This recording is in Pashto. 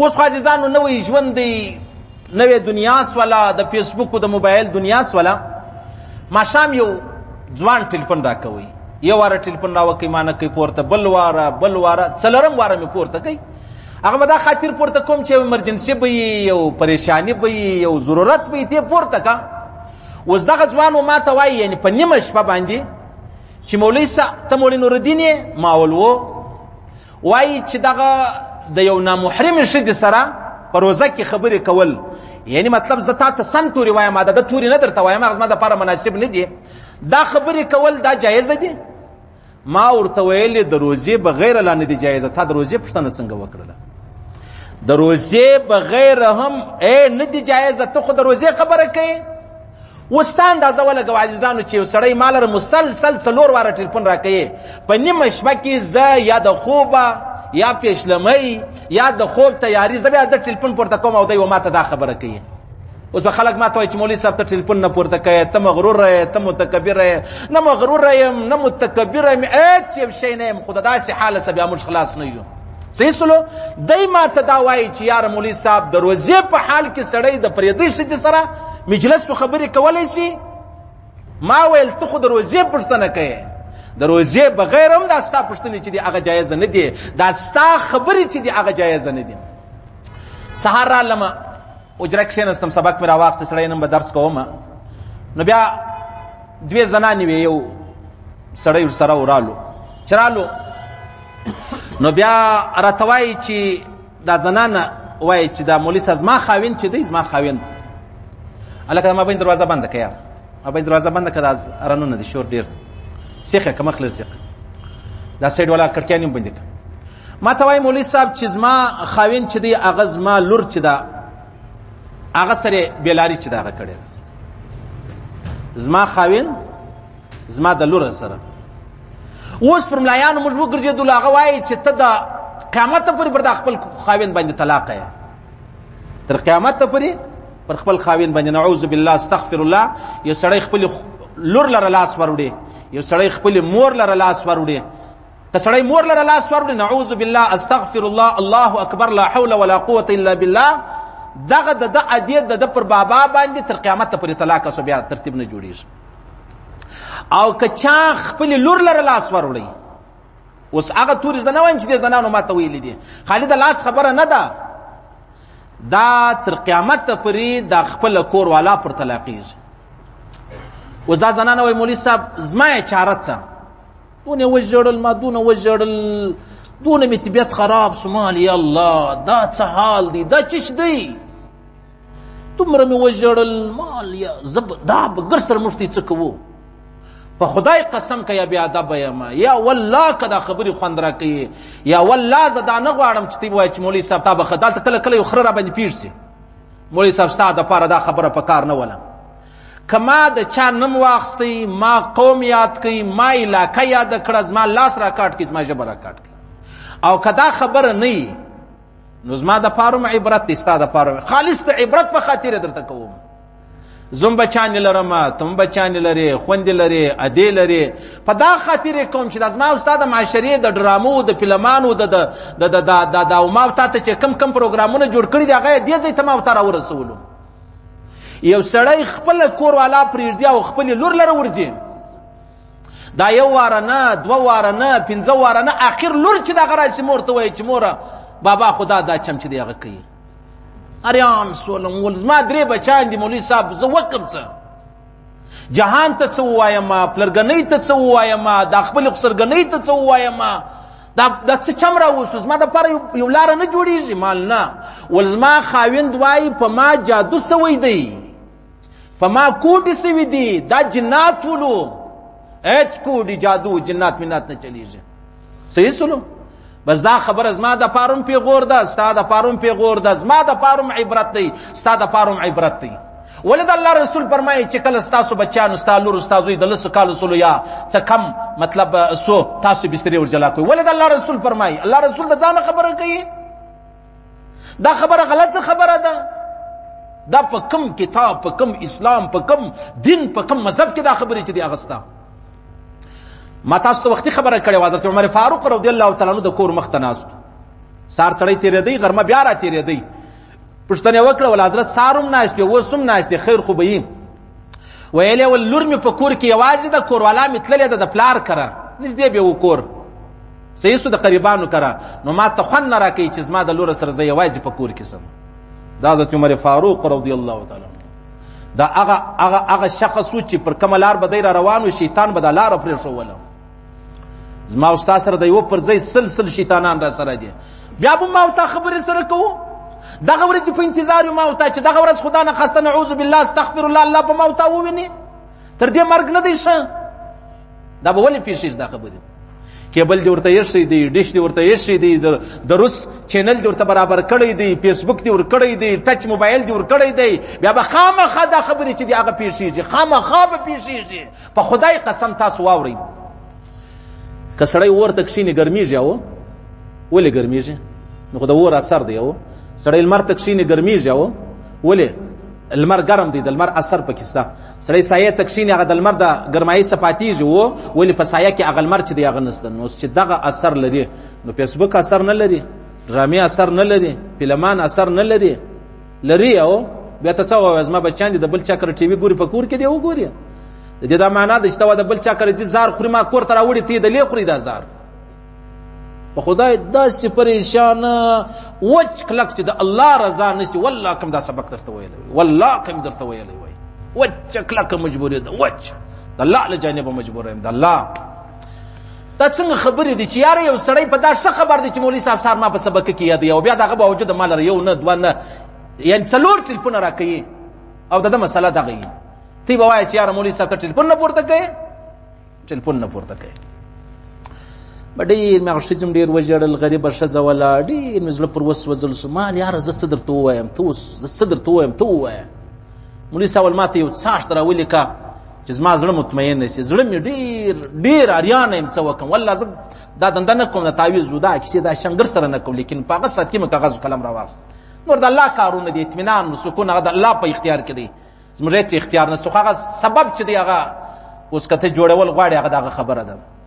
اوس خو عزیزانو نوی ژوند دی، نوې دنیا سوله، د فیسبوک د موبایل دنیا سوله. ماښام یو ځوان ټلیفون راکوي، یو واره ټلیفون راوکوي ما نه کوي پورته، بل واره څلورم واره مې پورته کوي. هغه به دا خاطر پورته کوم چې یو ایمرجنسي به وي، یو پریشاني به وي، یو ضرورت به وي، دې پورته کا. اوس دغه ځوان و ما ته وایي یعنې په نیمه شپه باندې چې مولوي صاحب ته مولوي نورالدین یې؟ ما ول وایي چې دغه د یو نامحرمې ښځې سره په روزه کې خبرې کول، یعنی مطلب زه تا ته سم تورې وایم، د ده تورې نه درته وایم، هغه زما دپاره مناسب نه دي. دا خبرې کول دا جایزه دي؟ ما ورته ویلې د روزې بغیر لا نه دي جایزه. تا د روزې پوښتنه څنګه وکړله؟ د روزې بغیر هم نه دي جایزه، ته خو د روزې خبره کوې. اوس تا اندازه ولګوه عزیزانو چې یو سړی ما لره مسلسل 4 واره ټلیفون راکوي، په نیمه شپه کې زه یا د خوبه یا پیشلمۍ یا د خوب تیاری، زه بیا د ټلیفون پورته کوم او دی و ما ته دا خبره کوي. اوس به خلک ما ته وایي چې مولوي صاحب ته ټلیفون نه پورته کوې، ته مغرور یې، ته متکبر یې. نه مغرور یم نه متکبر یم، هېڅ یو شی نه یم، خو د داسې حاله څه بیا موږ خلاص نه یو. صحیح سلو. دی ما ته دا وایي چې یاره مولوي صاحب د روزې په حال کې سړی د پردۍ ښځې سره مجلس و خبرې کولی سي؟ ما ویل ته خو د روزې پوښتنه کوې، د روزې بغیر هم دا ستا پوښتنې چې دي هغه جایزه نه دي، دا ستا خبرې چې دي هغه جایزه نه دي. سهار رالمه اجره کښېنستم، سبق مې راواخېسته، سړی نن به درس کومه. نو بیا 2 زنانې وې، یو سړی ورسره ورالو. چې رالو نو بیا راته وایي چې دا زنانه وایي چې دا مولوي صاحب زما خاوند چې دی، زما خاوند هلکه د مابین دروازه بنده که، یار مابین دروازه بنده که، دا رنونه دي شور ډېر سیخه که مخ لږ سیخ، دا سایډ والا کړکیان هم بندې که. ما ته وایي مولوي صاحب چې زما خاوند چې دی هغه زما لور چې ده هغه سره بېلاري چې ده هغه کړې ده. زما خاوند زما د لور سره. اوس پر ملایانو موږ وګرځېدلو، هغه وایي چې ته د قیامته پورې پر دا خپل خاوند باندې طلاقه یې، تر قیامته پورې پر خپل خاوند باندې. نعوذ بالله، استغفر الله. یو سړی خپل لور لره لاس وروړي، یو سړی خپل مور لره لاس وروړي. که سړی مور لره لاس وروړي، نعوذ بالله، استغفر الله، الله اکبر، لا حول ولا قوة الا بالله. دغه د عدیت د پر بابا باندې تر قیامت پورې طلاق سو، بیا ترتیب نه جوړیږي. او که چا خپل لور لره لاس وروړي، اوس هغه تورې زه نه وایم چې دې زنانو ما ته ویلي دي، خالي د لاس خبره نه ده، دا تر قیامت پورې د خپل کور والا پر طلاقیږي. اوس دا زنانه وایي مولوي صاحب زما یې چاره څه؟ دونه وژړل ما، دونه وژړل، دونه مې طبیعت خراب سو. مال یا الله دا څه حال دی، دا چش دی، دومره مې وژړل مال یا دا به ګر سره موږ ته څه کوو؟ په خدای قسم که یا بې ادبه یم، یا والله که دا خبرې خوند راکوي، یا والله زه دا نه غواړم چې تی ووایي چې مولوي صاحب تا به ښه دلته کله کله یو خره را باندې پېښ سي، مولوي صاحب ستا دپاره دا خبره په کار نه وله. که ما د چا نوم واخیستی، ما قوم یاد کوي، ما علاقه یاده کړه، زما لاس را کاټ کړي، زما ژبه را کاټ کړي. او که دا خبره نه وي نو زما دپاره هم عبرت دی، ستا دپاره خالص د عبرت په خاطر درته کوم. زم بچانې لرم، تم بچانې لرې، خوندې لرې، ادې لرې، په دا خاطر کوم چې دا زما او ستا د معاشرې د ډرامو د فلمانو د ما او تا ته چې کم پروګرامونه جوړ کړي دي هغه یې دې ځای ته ما او تا راورسولو. یو سړی خپل کور والا پرېږدي او خپلې لور لره ورځي، دا 1 واره نه، 2 واره نه، 5 واره نه، اخر لور چې دغه راشي مور ته وایي چې موره بابا خدا دا چم چې دی هغه کوي. اریان سولم ول زما 3 بچان دي مولوي صاحب، زه وکم څه؟ جهان ته څه ووایم، پلرګنۍ ته څه ووایم، دا خپلې خسرګنۍ ته څه ووایم، دا څه چم راوسو؟ زما دپاره یو لاره نه جوړېږي. مال نه، ول زما خاوند وایي په ما جادو سوی دی، په ما کوټې سوي دي، دا جنات ولو، هېڅ کوډي جادو جنات منات نه چلیږي. صحیح سلو. بس دا خبره زما دپاره هم پیغور ده، ستا دپاره هم پیغور ده، زما دپاره هم عبرت دی، ستا دپاره هم عبرت دی. ولې د الله رسول فرمایي چې کله ستاسو بچیانو، ستا لور، ستا زوی د 10 کالو سلو یا څه کم مطلب سو تاسو بسترې ورجلا کوئ. ولې د الله رسول فرمایي؟ الله رسول د ځانه خبره کوي. دا خبره غلطه خبره ده. دا په کم کتاب، په کم اسلام، په کم دین، په کم مذهب کې دا خبرې چې دی هغه ستا. ما تاسو ته وختي خبره کړې وه، حضرت عمر فاروق رضی الله تعالی عنه د کور مخ ته ناست، سار سړی تېرېدی غرمه بیا را تېرېدی پوښتنه یې وکړه ول حضرت سار هم ناست دی اوس هم ناست دی خیر خو به یي ویلې ول لور مې په کور کې یوازې ده کوروالا مې تللې ده د پلار کره نږدې به و کور صحیح سو د قریبانو کره نو ما ته خوند نه راکوي چې زما د لور سره زه یوازې په کور کې سم دا حضرت عمر فاروق رضی الله تعالی دا هغه شخص و چې پر کومه لار به دی را روان و شیطان به دا لاره پرېښوله زما او ستا سره د یوه پر ځای سل شیطانان را سره دي بیا به ما او تا خبرې سره کوو دغه ورځ په انتظار یو ما او تا چې دغه ورځ خدا نه خسته نعوذ بالله استغفر الله الله به ما او تا وویني تر دې مرګ نه دی ښه دا به ولې پیښیږي دا خبرې کیبل دې ورته ایښی دی ډیش دې ورته ایښی دی د روس چینل دې ورته برابر کړی دی فیسبوک دې ور کړی دی ټچ موبایل دې ور کړی دی بیا به خامخا دا خبرې چې دې هغه پیښیږي خامخا به پیښیږي په خدای قسم تاسو واورئ که سړی اور ته کښیني ګرمیږي او ولې ګرمیږي نو خو د اور اثر دی او سړی لمر ته کښیني ګرمیږي او ولې المر ګرم دی د لمر اثر پکې شته سړی سایه ته کښیني هغه د لمر د ګرمایي څخه پاتېږي او ولې په سایه کې هغه لمر چې دی هغه نشته نو چې دغه اثر لري نو فیسبوک اثر نه لري ډرامې اثر نه لري فلمان اثر نه لري او بیا ته څه ووایې زما بچیان دي د بل چا کره ټي وي ګوري په کور کې دی وګوري د دې دا معنا ده چې ته د بل چا کره ځي زار خوري ما کور ته راوړي ته یې دلې خوري دا زار په خدای داسې پریشانه وچ کلک چې د الله رضا نشي والله کوم دا سبق درته ویلی والله کوم درته ویلی وای وچ کلکه مجبوري ده وچ د الله له جانبه مجبور یم د الله دا څنګه خبرې دي چې یاره یو سړی په دا ښه خبر دی چې مولوي صاحب سار ما په سبق کې یادوي او بیا د هغه باوجود ما لره یو نه دوه نه یعنې څلور ټلیفونه راکوي او د ده مسله دغه وي تی به وایې چې یاره مولوي صاحب ته ټلیفون نه پورته کوې ټلیفون نه پورته کوې ډېر مې هغه ښځې هم ډېر وژړل غریبه ښځه وله ډېر مې زړه پر وسوځل شو ما یاره زه څه درته ووایم ته اوس زه څه درته ووایم ته ووایه مولوي صاحب ما ته یو څاښت راولیکه چې زما زړه مطمئن نه شي زړه مې ډېر اریانه یم څه وکړم والله زه دا دنده نه کوم د تعویض و دا کیسې دا شنګر سره نه کوم لیکن په هغه ساعت کې مې کاغذ و قلم راواخیست نور د الله کارونه دي اطمینان و سکون هغه د الله په اختیار کې دی زموږ هېڅ اختیار نشته خو هغه سبب چې دی هغه اوس که ته جوړول غواړې هغه د هغه خبره ده